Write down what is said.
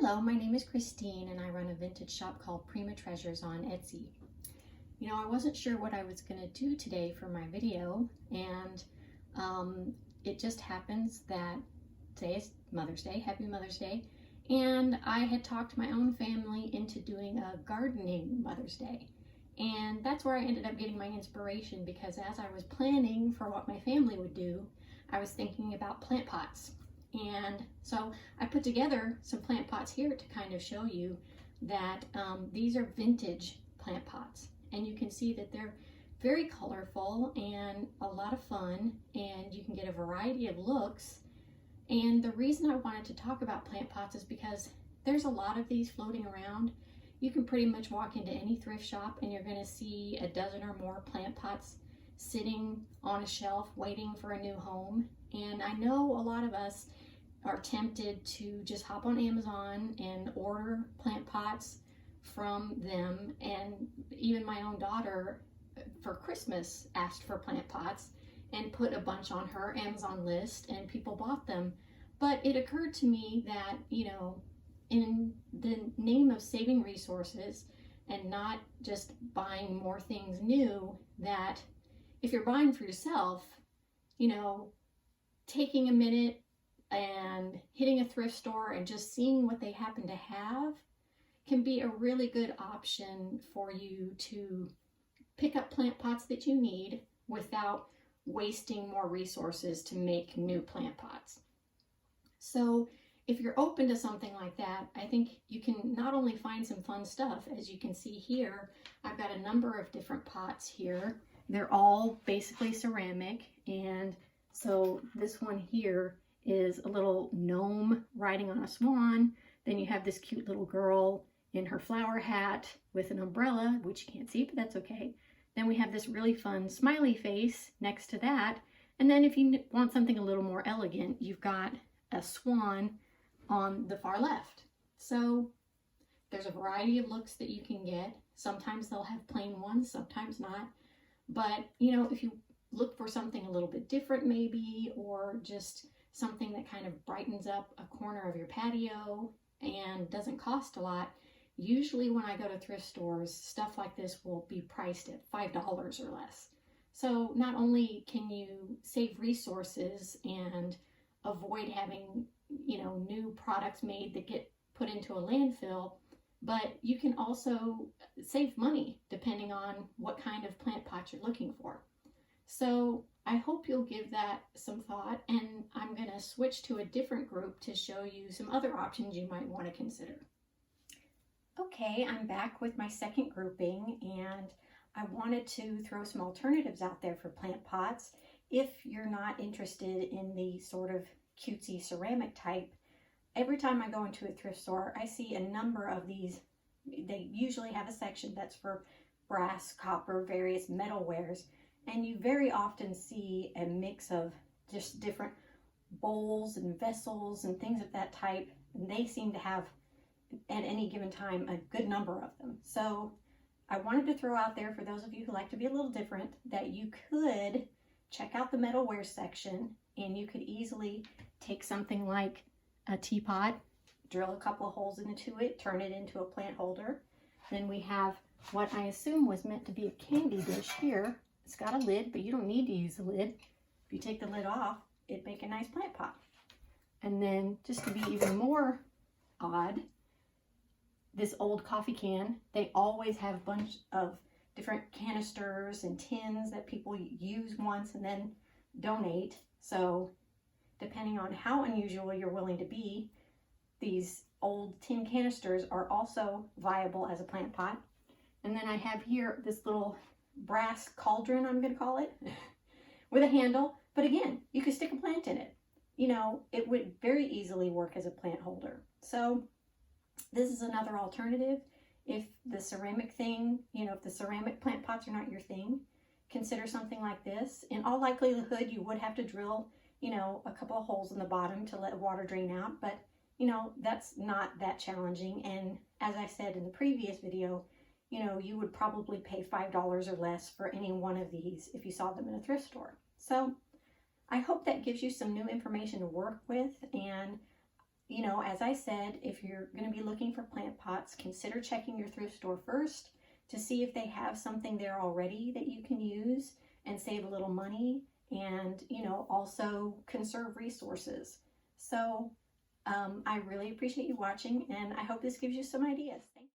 Hello, my name is Christine and I run a vintage shop called Prima Treasures on Etsy. You know, I wasn't sure what I was going to do today for my video, and it just happens that today is Mother's Day. Happy Mother's Day. And I had talked my own family into doing a gardening Mother's Day. And that's where I ended up getting my inspiration, because as I was planning for what my family would do, I was thinking about plant pots. And so I put together some plant pots here to kind of show you that these are vintage plant pots. And you can see that they're very colorful and a lot of fun, and you can get a variety of looks. And the reason I wanted to talk about plant pots is because there's a lot of these floating around. You can pretty much walk into any thrift shop and you're going to see a dozen or more plant pots sitting on a shelf waiting for a new home. And I know a lot of us are tempted to just hop on Amazon and order plant pots from them. And even my own daughter for Christmas asked for plant pots and put a bunch on her Amazon list, and people bought them. But it occurred to me that, you know, in the name of saving resources and not just buying more things new, that if you're buying for yourself, you know, taking a minute and hitting a thrift store and just seeing what they happen to have can be a really good option for you to pick up plant pots that you need without wasting more resources to make new plant pots. So if you're open to something like that, I think you can not only find some fun stuff. As you can see here, I've got a number of different pots here. They're all basically ceramic, and so this one here is a little gnome riding on a swan. Then you have this cute little girl in her flower hat with an umbrella, which you can't see, but that's okay. Then we have this really fun smiley face next to that. And then if you want something a little more elegant, you've got a swan on the far left. So there's a variety of looks that you can get. Sometimes they'll have plain ones, sometimes not. But, you know, if you look for something a little bit different maybe, or just something that kind of brightens up a corner of your patio and doesn't cost a lot, usually when I go to thrift stores, stuff like this will be priced at $5 or less. So not only can you save resources and avoid having, you know, new products made that get put into a landfill, but you can also save money depending on what kind of plant pot you're looking for. So I hope you'll give that some thought, and I'm going to switch to a different group to show you some other options you might want to consider. Okay, I'm back with my second grouping, and I wanted to throw some alternatives out there for plant pots. If you're not interested in the sort of cutesy ceramic type, every time I go into a thrift store, I see a number of these. They usually have a section that's for brass, copper, various metalwares, and you very often see a mix of just different bowls and vessels and things of that type, and they seem to have at any given time a good number of them. So I wanted to throw out there for those of you who like to be a little different that you could check out the metalware section, and you could easily take something like a teapot, drill a couple of holes into it, turn it into a plant holder. Then we have what I assume was meant to be a candy dish here. It's got a lid, but you don't need to use the lid. If you take the lid off, it'd make a nice plant pot. And then, just to be even more odd, this old coffee can. They always have a bunch of different canisters and tins that people use once and then donate. So depending on how unusual you're willing to be, these old tin canisters are also viable as a plant pot. And then I have here this little brass cauldron, I'm going to call it, with a handle. But again, you could stick a plant in it. You know, it would very easily work as a plant holder. So this is another alternative. If the ceramic thing, you know, if the ceramic plant pots are not your thing, consider something like this. In all likelihood, you would have to drill, you know, a couple of holes in the bottom to let water drain out, but you know, that's not that challenging. And as I said in the previous video, you know, you would probably pay $5 or less for any one of these if you saw them in a thrift store. So I hope that gives you some new information to work with, and you know, as I said, if you're going to be looking for plant pots, consider checking your thrift store first to see if they have something there already that you can use and save a little money and, you know, also conserve resources. So I really appreciate you watching, and I hope this gives you some ideas. Thank you.